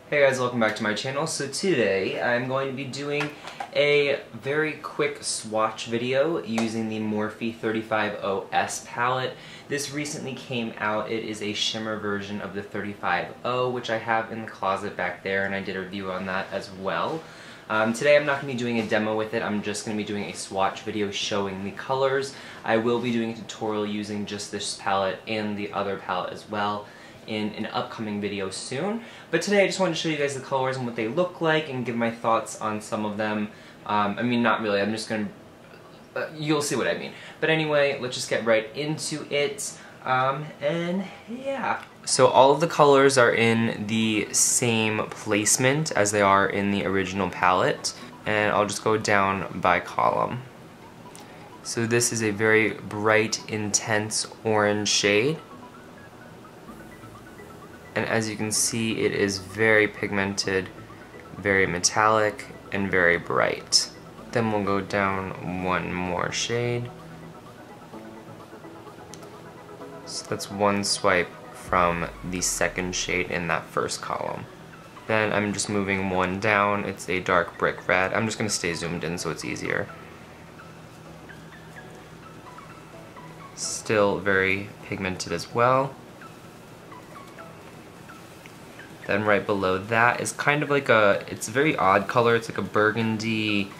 Hey guys, welcome back to my channel. So today I'm going to be doing a very quick swatch video using the MORPHE 35OS palette. This recently came out. It is a shimmer version of the 35O, which I have in the closet back there, and I did a review on that as well. Today I'm not going to be doing a demo with it, I'm just going to be doing a swatch video showing the colors. I will be doing a tutorial using just this palette and the other palette as well in an upcoming video soon. But today I just wanted to show you guys the colors and what they look like and give my thoughts on some of them. I mean, not really, I'm just gonna... you'll see what I mean. But anyway, let's just get right into it. And yeah. So all of the colors are in the same placement as they are in the original palette. And I'll just go down by column. So this is a very bright, intense orange shade. And as you can see, it is very pigmented, very metallic, and very bright. Then we'll go down one more shade. So that's one swipe from the second shade in that first column. Then I'm just moving one down. It's a dark brick red. I'm just going to stay zoomed in so it's easier. Still very pigmented as well. Then right below that is kind of like it's a very odd color. It's like a burgundy,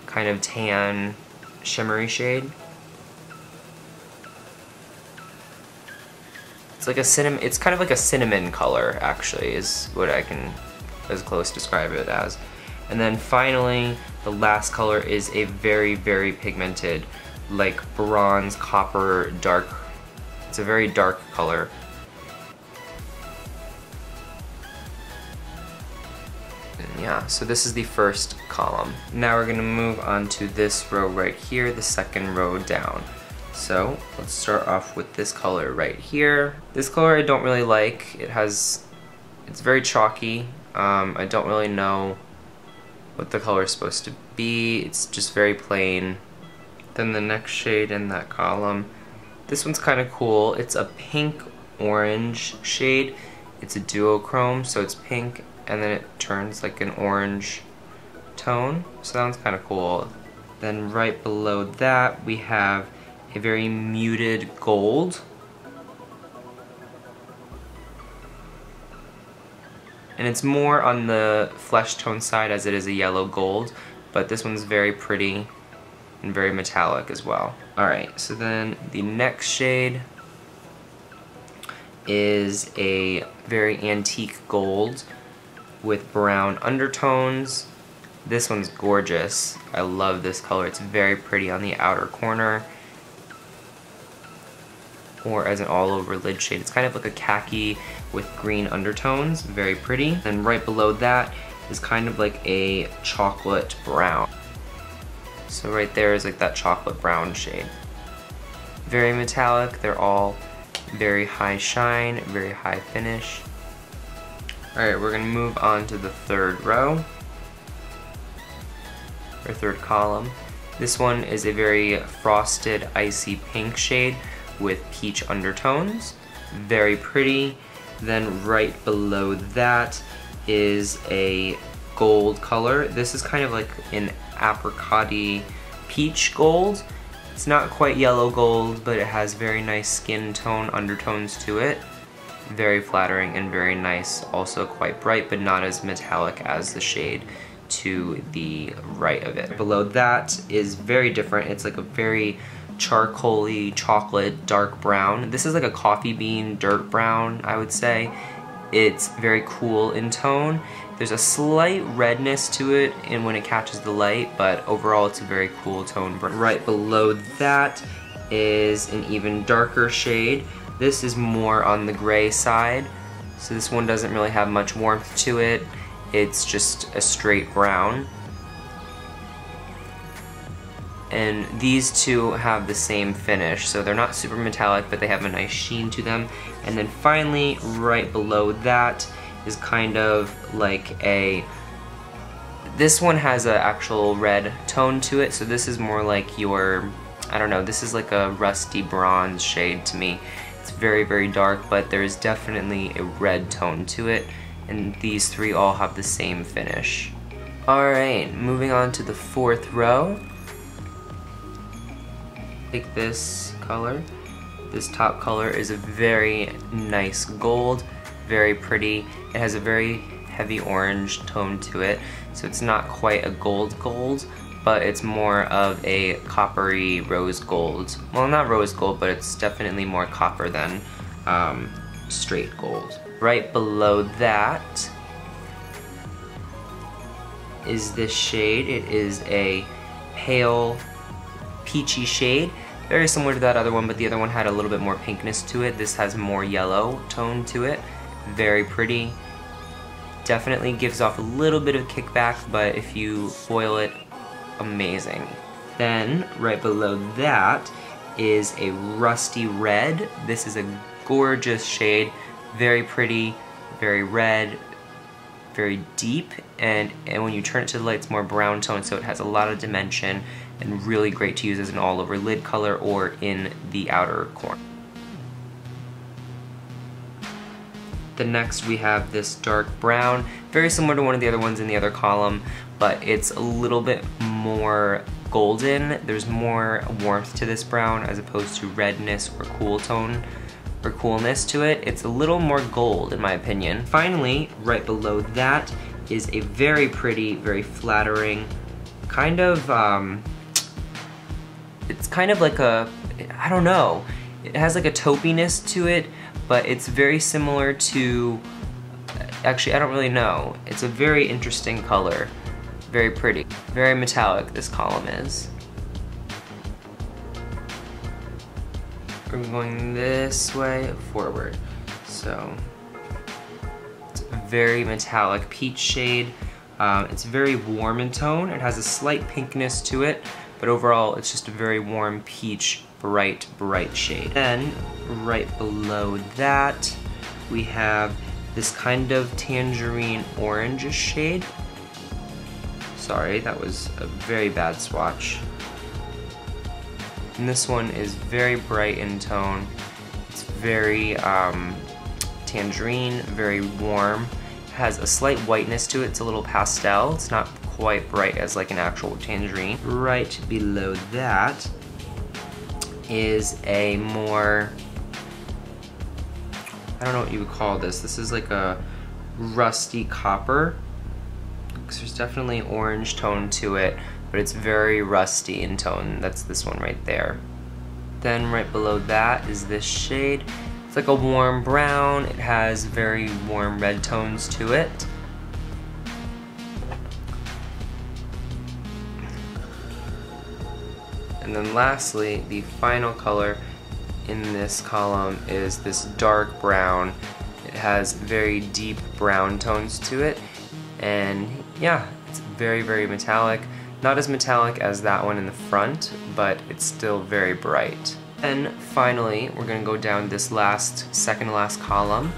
kind of tan, shimmery shade. It's like a it's kind of like a cinnamon color, actually, is what I can as close describe it as. And then finally, the last color is a very, very pigmented, like bronze, copper, dark. It's a very dark color. Yeah, so this is the first column. Now we're gonna move on to this row right here, the second row down. So let's start off with this color right here. This color I don't really like. It's very chalky. I don't really know what the color is supposed to be. It's just very plain. Then the next shade in that column. This one's kind of cool. It's a pink orange shade. It's a duochrome, so it's pink and then it turns like an orange tone, so that one's kind of cool. Then right below that we have a very muted gold. And it's more on the flesh tone side as it is a yellow gold, but this one's very pretty and very metallic as well. Alright, so then the next shade is a very antique gold with brown undertones. This one's gorgeous. I love this color. It's very pretty on the outer corner. Or as an all-over lid shade. It's kind of like a khaki with green undertones. Very pretty. And right below that is kind of like a chocolate brown. So right there is like that chocolate brown shade. Very metallic. They're all very high shine, very high finish. Alright, we're going to move on to the third row, or third column. This one is a very frosted, icy pink shade with peach undertones. Very pretty. Then right below that is a gold color. This is kind of like an apricot-y peach gold. It's not quite yellow gold, but it has very nice skin tone undertones to it. Very flattering and very nice, also quite bright, but not as metallic as the shade to the right of it. Below that is very different. It's like a very charcoal-y, chocolate, dark brown. This is like a coffee bean dirt brown, I would say. It's very cool in tone. There's a slight redness to it and when it catches the light, but overall it's a very cool tone. Right below that is an even darker shade. This is more on the gray side, so this one doesn't really have much warmth to it. It's just a straight brown. And these two have the same finish, so they're not super metallic, but they have a nice sheen to them. And then finally, right below that is kind of like this one has an actual red tone to it, so this is more like your, I don't know, this is like a rusty bronze shade to me. It's very, very dark, but there is definitely a red tone to it. and these three all have the same finish. Alright, moving on to the fourth row. Take this color. This top color is a very nice gold, very pretty. It has a very heavy orange tone to it, so it's not quite a gold, but it's more of a coppery rose gold. Well, not rose gold, but it's definitely more copper than straight gold. Right below that is this shade. It is a pale peachy shade, very similar to that other one, but the other one had a little bit more pinkness to it. This has more yellow tone to it. Very pretty. Definitely gives off a little bit of kickback, but if you foil it, amazing. Then right below that is a rusty red. This is a gorgeous shade, very pretty, very red, very deep, and when you turn it to the light, it's more brown tone, so it has a lot of dimension and really great to use as an all-over lid color or in the outer corner. The next we have this dark brown, very similar to one of the other ones in the other column, but it's a little bit more golden. There's more warmth to this brown as opposed to redness or cool tone or coolness to it. It's a little more gold in my opinion. Finally, right below that is a very pretty, very flattering, kind of, it's kind of like a, I don't know, it has like a taupiness to it, but it's very similar to, actually I don't really know, it's a very interesting color, very pretty, very metallic this column is. We're going this way forward, so it's a very metallic peach shade. It's very warm in tone. It has a slight pinkness to it, but overall it's just a very warm peach, bright shade. Then right below that we have this kind of tangerine orange shade. Sorry, that was a very bad swatch. And this one is very bright in tone. It's very tangerine, very warm. It has a slight whiteness to it. It's a little pastel. It's not quite bright as like an actual tangerine. Right below that is a more, I don't know what you would call this. This is like a rusty copper. There's definitely orange tone to it, but it's very rusty in tone. That's this one right there. Then right below that is this shade. It's like a warm brown. It has very warm red tones to it. And then lastly, the final color in this column is this dark brown. It has very deep brown tones to it. And yeah, it's very metallic. Not as metallic as that one in the front, but it's still very bright. And finally, we're gonna go down this second to last column.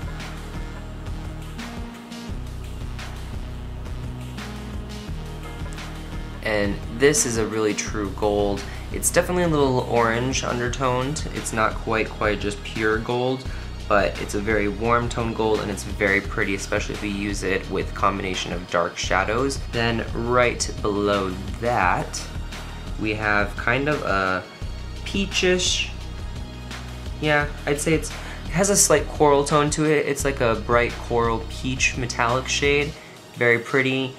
And this is a really true gold. It's definitely a little orange undertoned. It's not quite just pure gold, but it's a very warm tone gold and it's very pretty, especially if you use it with combination of dark shadows. Then right below that, we have kind of a peachish, yeah, I'd say it has a slight coral tone to it. It's like a bright coral peach metallic shade, very pretty.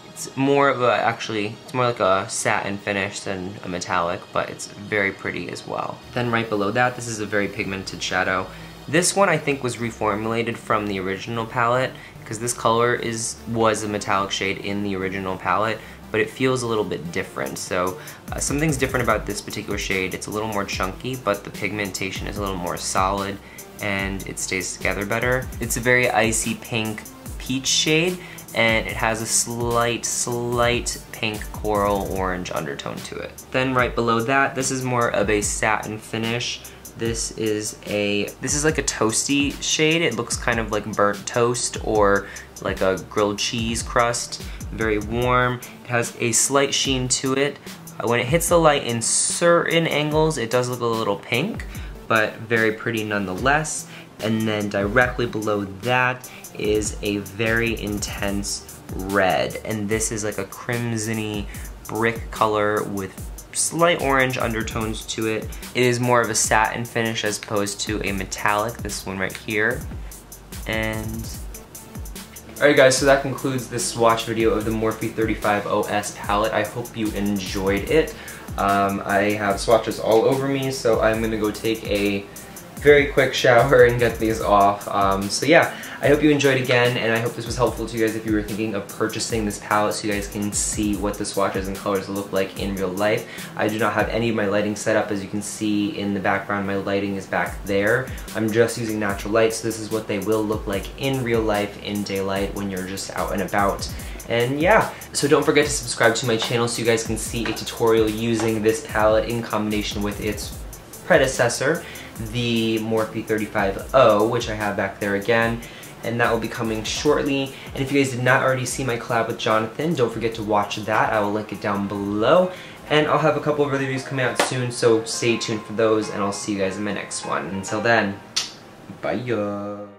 It's more of a, actually, it's more like a satin finish than a metallic, but it's very pretty as well. Then right below that, this is a very pigmented shadow. This one I think was reformulated from the original palette because this color was a metallic shade in the original palette, but it feels a little bit different. So something's different about this particular shade. It's a little more chunky, but the pigmentation is a little more solid and it stays together better. It's a very icy pink peach shade and it has a slight pink coral orange undertone to it. Then right below that, this is more of a satin finish. This is like a toasty shade. It looks kind of like burnt toast or like a grilled cheese crust. Very warm. It has a slight sheen to it. When it hits the light in certain angles, it does look a little pink, but very pretty nonetheless. and then directly below that is a very intense red, and this is like a crimson-y brick color with slight orange undertones to it. It is more of a satin finish as opposed to a metallic, this one right here. And alright guys, so that concludes this swatch video of the Morphe 35OS palette. I hope you enjoyed it. I have swatches all over me, so I'm gonna go take a very quick shower and get these off. So yeah, I hope you enjoyed again, and I hope this was helpful to you guys if you were thinking of purchasing this palette so you guys can see what the swatches and colors look like in real life. I do not have any of my lighting set up. As you can see in the background, my lighting is back there. I'm just using natural light, so this is what they will look like in real life, in daylight, when you're just out and about. And yeah, so don't forget to subscribe to my channel so you guys can see a tutorial using this palette in combination with its predecessor, the Morphe 35O, which I have back there again, and that will be coming shortly. And if you guys did not already see my collab with Jonathan, don't forget to watch that. I will link it down below, and I'll have a couple of other videos coming out soon, so stay tuned for those, and I'll see you guys in my next one. Until then, bye.